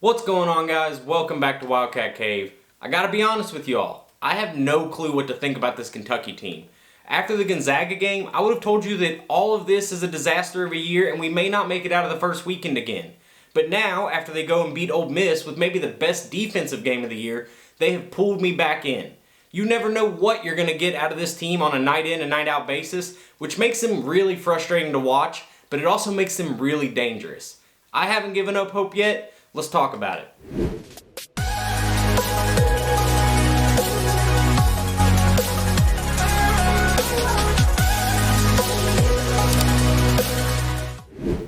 What's going on, guys? Welcome back to Wildcat Cave. I gotta be honest with y'all, I have no clue what to think about this Kentucky team. After the Gonzaga game, I would have told you that all of this is a disaster of a year and we may not make it out of the first weekend again. But now, after they go and beat Ole Miss with maybe the best defensive game of the year, they have pulled me back in. You never know what you're gonna get out of this team on a night in and night out basis, which makes them really frustrating to watch, but it also makes them really dangerous. I haven't given up hope yet. Let's talk about it.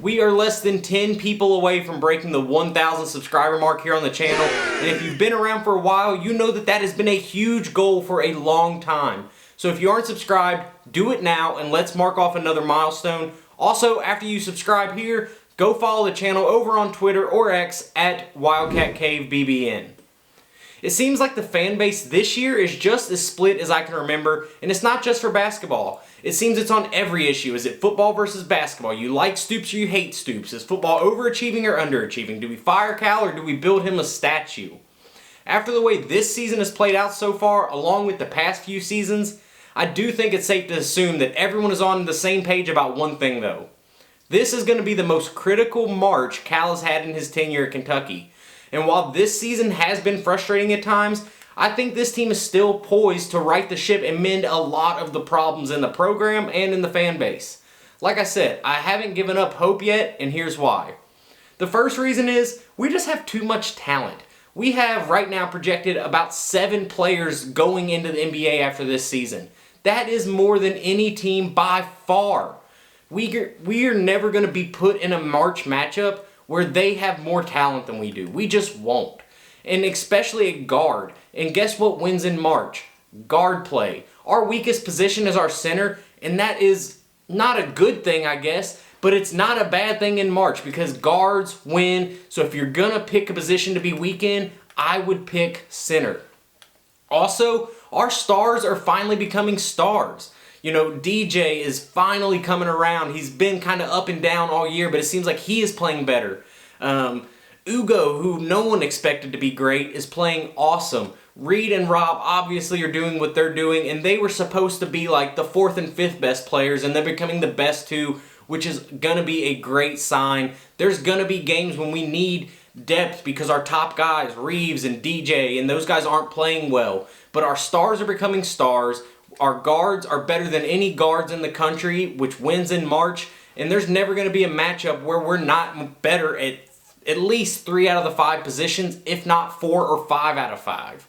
We are less than 10 people away from breaking the 1,000 subscriber mark here on the channel, and if you've been around for a while, you know that has been a huge goal for a long time. So if you aren't subscribed, do it now and let's mark off another milestone. Also, after you subscribe here, go follow the channel over on Twitter or X at WildcatCaveBBN. It seems like the fan base this year is just as split as I can remember, and it's not just for basketball. It seems it's on every issue. Is it football versus basketball? You like Stoops or you hate Stoops? Is football overachieving or underachieving? Do we fire Cal or do we build him a statue? After the way this season has played out so far, along with the past few seasons, I do think it's safe to assume that everyone is on the same page about one thing though. This is going to be the most critical March Cal has had in his tenure at Kentucky. And while this season has been frustrating at times, I think this team is still poised to right the ship and mend a lot of the problems in the program and in the fan base. Like I said, I haven't given up hope yet, and here's why. The first reason is we just have too much talent. We have right now projected about 7 players going into the NBA after this season. That is more than any team by far. We are never going to be put in a March matchup where they have more talent than we do. We just won't. And especially at guard. And guess what wins in March? Guard play. Our weakest position is our center, and that is not a good thing, I guess, but it's not a bad thing in March because guards win. So if you're going to pick a position to be weak in, I would pick center. Also, our stars are finally becoming stars. You know, DJ is finally coming around. He's been kind of up and down all year, but it seems like he is playing better. Ugo, who no one expected to be great, is playing awesome. Reed and Rob obviously are doing what they're doing, and they were supposed to be like the 4th and 5th best players, and they're becoming the best 2, which is going to be a great sign. There's going to be games when we need depth because our top guys, Reeves and DJ, and those guys aren't playing well. But our stars are becoming stars. Our guards are better than any guards in the country, which wins in March. And there's never going to be a matchup where we're not better at least 3 out of the 5 positions, if not 4 or 5 out of 5.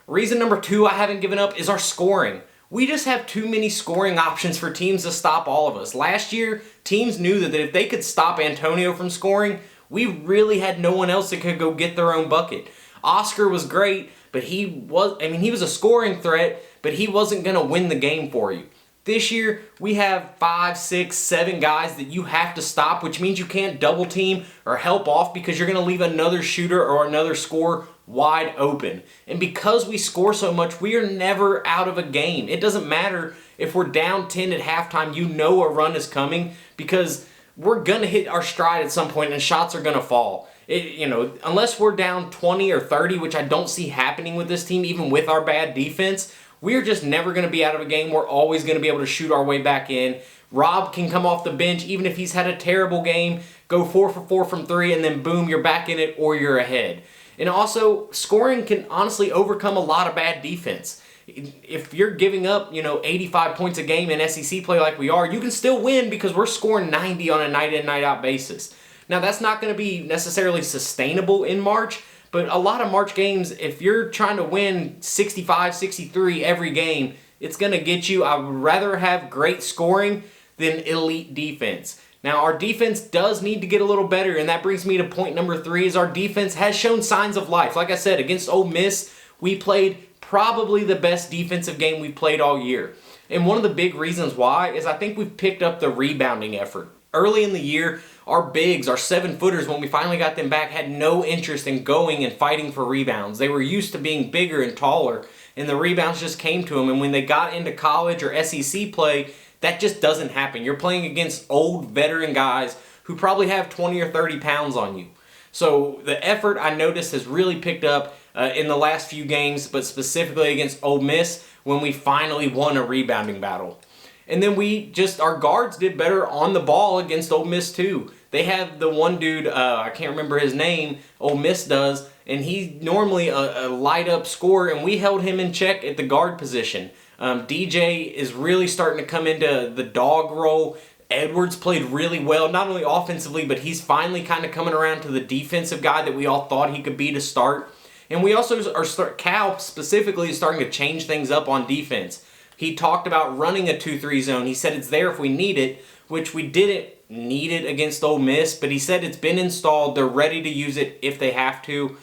Reason number 2 I haven't given up is our scoring. We just have too many scoring options for teams to stop all of us. Last year, teams knew that if they could stop Antonio from scoring, we really had no one else that could go get their own bucket. Oscar was great, but he was a scoring threat, but he wasn't going to win the game for you. This year, we have 5, 6, 7 guys that you have to stop, which means you can't double team or help off because you're going to leave another shooter or another scorer wide open. And because we score so much, we are never out of a game. It doesn't matter if we're down 10 at halftime, you know a run is coming because we're going to hit our stride at some point and shots are going to fall. Unless we're down 20 or 30, which I don't see happening with this team, even with our bad defense, we're just never going to be out of a game. We're always going to be able to shoot our way back in. Rob can come off the bench, even if he's had a terrible game, go 4 for 4 from 3, and then boom, you're back in it or you're ahead. And also, scoring can honestly overcome a lot of bad defense. If you're giving up, 85 points a game in SEC play like we are, you can still win because we're scoring 90 on a night in, night out basis. Now, that's not going to be necessarily sustainable in March, but a lot of March games, if you're trying to win 65, 63 every game, it's going to get you. I would rather have great scoring than elite defense. Now, our defense does need to get a little better, and that brings me to point number 3, is our defense has shown signs of life. Like I said, against Ole Miss, we played probably the best defensive game we've played all year. And one of the big reasons why is I think we've picked up the rebounding effort. Early in the year, our bigs, our 7-footers, when we finally got them back, had no interest in going and fighting for rebounds. They were used to being bigger and taller, and the rebounds just came to them. And when they got into college or SEC play, that just doesn't happen. You're playing against old veteran guys who probably have 20 or 30 pounds on you. So the effort I noticed has really picked up in the last few games, but specifically against Ole Miss when we finally won a rebounding battle. And then our guards did better on the ball against Ole Miss too. They have the one dude, I can't remember his name, Ole Miss does, and he's normally a light up scorer, and we held him in check at the guard position. DJ is really starting to come into the dog role. Edwards played really well, not only offensively, but he's finally kind of coming around to the defensive guy that we all thought he could be to start. And we also Cal specifically is starting to change things up on defense. He talked about running a 2-3 zone. He said it's there if we need it, which we didn't need it against Ole Miss, but he said it's been installed. They're ready to use it if they have to.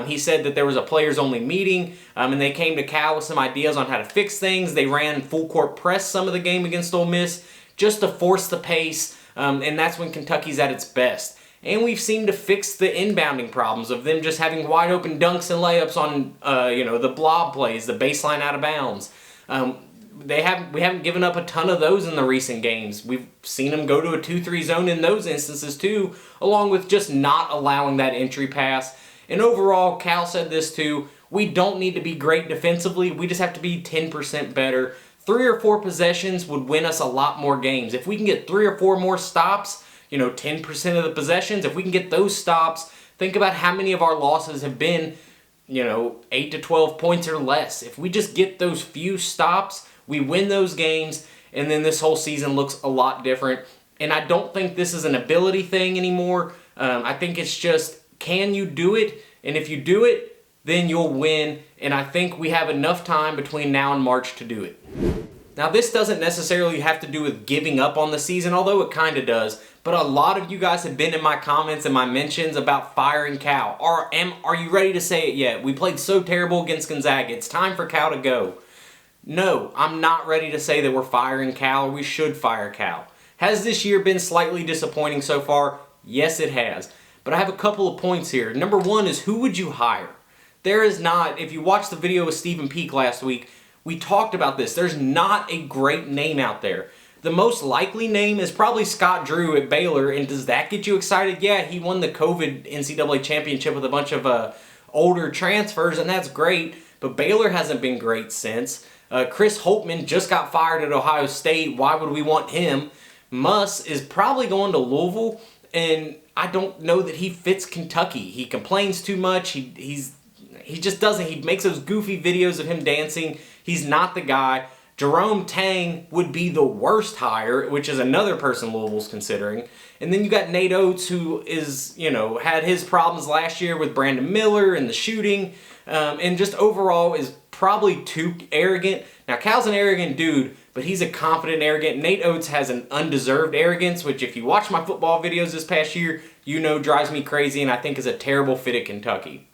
He said that there was a players-only meeting, and they came to Cal with some ideas on how to fix things. They ran full-court press some of the game against Ole Miss just to force the pace, and that's when Kentucky's at its best. And we've seemed to fix the inbounding problems of them just having wide-open dunks and layups on, the blob plays, the baseline out of bounds. We haven't given up a ton of those in the recent games. We've seen them go to a 2-3 zone in those instances too, along with just not allowing that entry pass. And overall, Cal said this too, we don't need to be great defensively, we just have to be 10% better. 3 or 4 possessions would win us a lot more games. If we can get 3 or 4 more stops, 10% of the possessions, if we can get those stops, think about how many of our losses have been, 8 to 12 points or less. If we just get those few stops, we win those games, and then this whole season looks a lot different. And I don't think this is an ability thing anymore. I think it's just, can you do it? And if you do it, then you'll win. And I think we have enough time between now and March to do it. Now, this doesn't necessarily have to do with giving up on the season, although it kind of does. But a lot of you guys have been in my comments and my mentions about firing Cal. Are you ready to say it yet? We played so terrible against Gonzaga. It's time for Cal to go. No, I'm not ready to say that we're firing Cal or we should fire Cal. Has this year been slightly disappointing so far? Yes, it has. But I have a couple of points here. Number one is, who would you hire? There is not, if you watched the video with Stephen Peak last week, we talked about this. There's not a great name out there. The most likely name is probably Scott Drew at Baylor, and does that get you excited? Yeah, he won the COVID NCAA championship with a bunch of older transfers, and that's great, but Baylor hasn't been great since. Chris Holtmann just got fired at Ohio State. Why would we want him? Muss is probably going to Louisville, and I don't know that he fits Kentucky. He complains too much. He just doesn't. He makes those goofy videos of him dancing. He's not the guy. Jerome Tang would be the worst hire, which is another person Louisville's considering. And then you got Nate Oates, who is, had his problems last year with Brandon Miller and the shooting, and just overall is probably too arrogant. Now, Cal's an arrogant dude, but he's a confident arrogant. Nate Oates has an undeserved arrogance, which if you watch my football videos this past year, drives me crazy and I think is a terrible fit at Kentucky.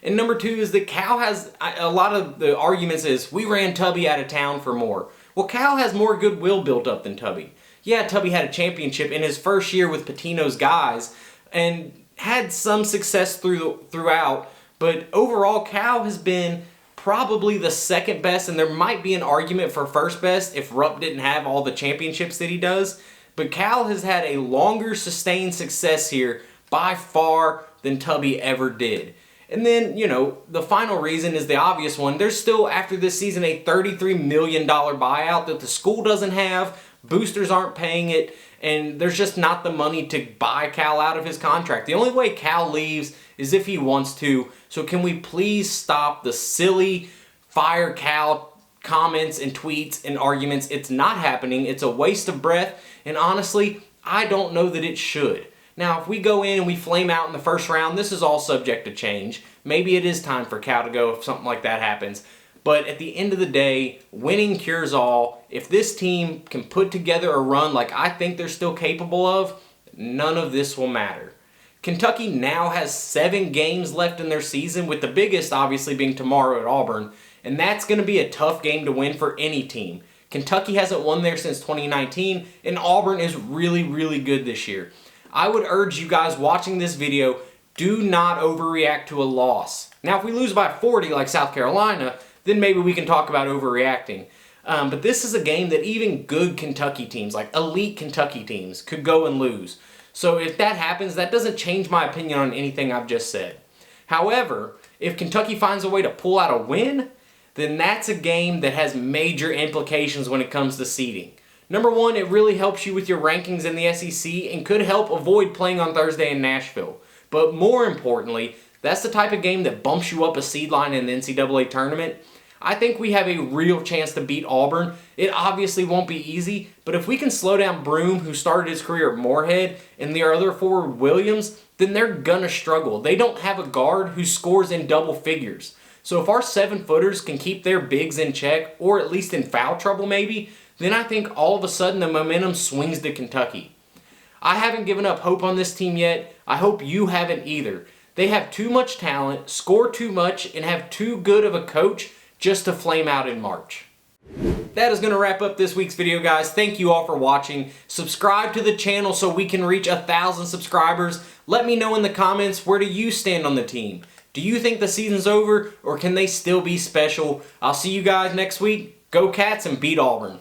And number two is that Cal has, a lot of the arguments is, we ran Tubby out of town for more. Well, Cal has more goodwill built up than Tubby. Yeah, Tubby had a championship in his first year with Pitino's guys and had some success throughout, but overall Cal has been probably the second best, and there might be an argument for first best if Rupp didn't have all the championships that he does. But Cal has had a longer sustained success here by far than Tubby ever did. And then, the final reason is the obvious one. There's still, after this season, a $33 million buyout that the school doesn't have. Boosters aren't paying it, and there's just not the money to buy Cal out of his contract. The only way Cal leaves is if he wants to. So can we please stop the silly fire Cal comments and tweets and arguments? It's not happening. It's a waste of breath. And honestly, I don't know that it should. Now, if we go in and we flame out in the first round, this is all subject to change. Maybe it is time for Cal to go if something like that happens. But at the end of the day, winning cures all. If this team can put together a run like I think they're still capable of, none of this will matter. Kentucky now has 7 games left in their season, with the biggest obviously being tomorrow at Auburn. And that's going to be a tough game to win for any team. Kentucky hasn't won there since 2019, and Auburn is really, really good this year. I would urge you guys watching this video, do not overreact to a loss. Now, if we lose by 40 like South Carolina, then maybe we can talk about overreacting. But this is a game that even good Kentucky teams, like elite Kentucky teams, could go and lose. So if that happens, that doesn't change my opinion on anything I've just said. However, if Kentucky finds a way to pull out a win, then that's a game that has major implications when it comes to seeding. Number one, it really helps you with your rankings in the SEC and could help avoid playing on Thursday in Nashville. But more importantly, that's the type of game that bumps you up a seed line in the NCAA tournament. I think we have a real chance to beat Auburn. It obviously won't be easy, but if we can slow down Broome, who started his career at Moorhead, and their other forward, Williams, then they're gonna struggle. They don't have a guard who scores in double figures. So if our 7-footers can keep their bigs in check, or at least in foul trouble maybe, then I think all of a sudden the momentum swings to Kentucky. I haven't given up hope on this team yet. I hope you haven't either. They have too much talent, score too much, and have too good of a coach just to flame out in March. That is going to wrap up this week's video, guys. Thank you all for watching. Subscribe to the channel so we can reach 1,000 subscribers. Let me know in the comments, where do you stand on the team? Do you think the season's over, or can they still be special? I'll see you guys next week. Go Cats and beat Auburn.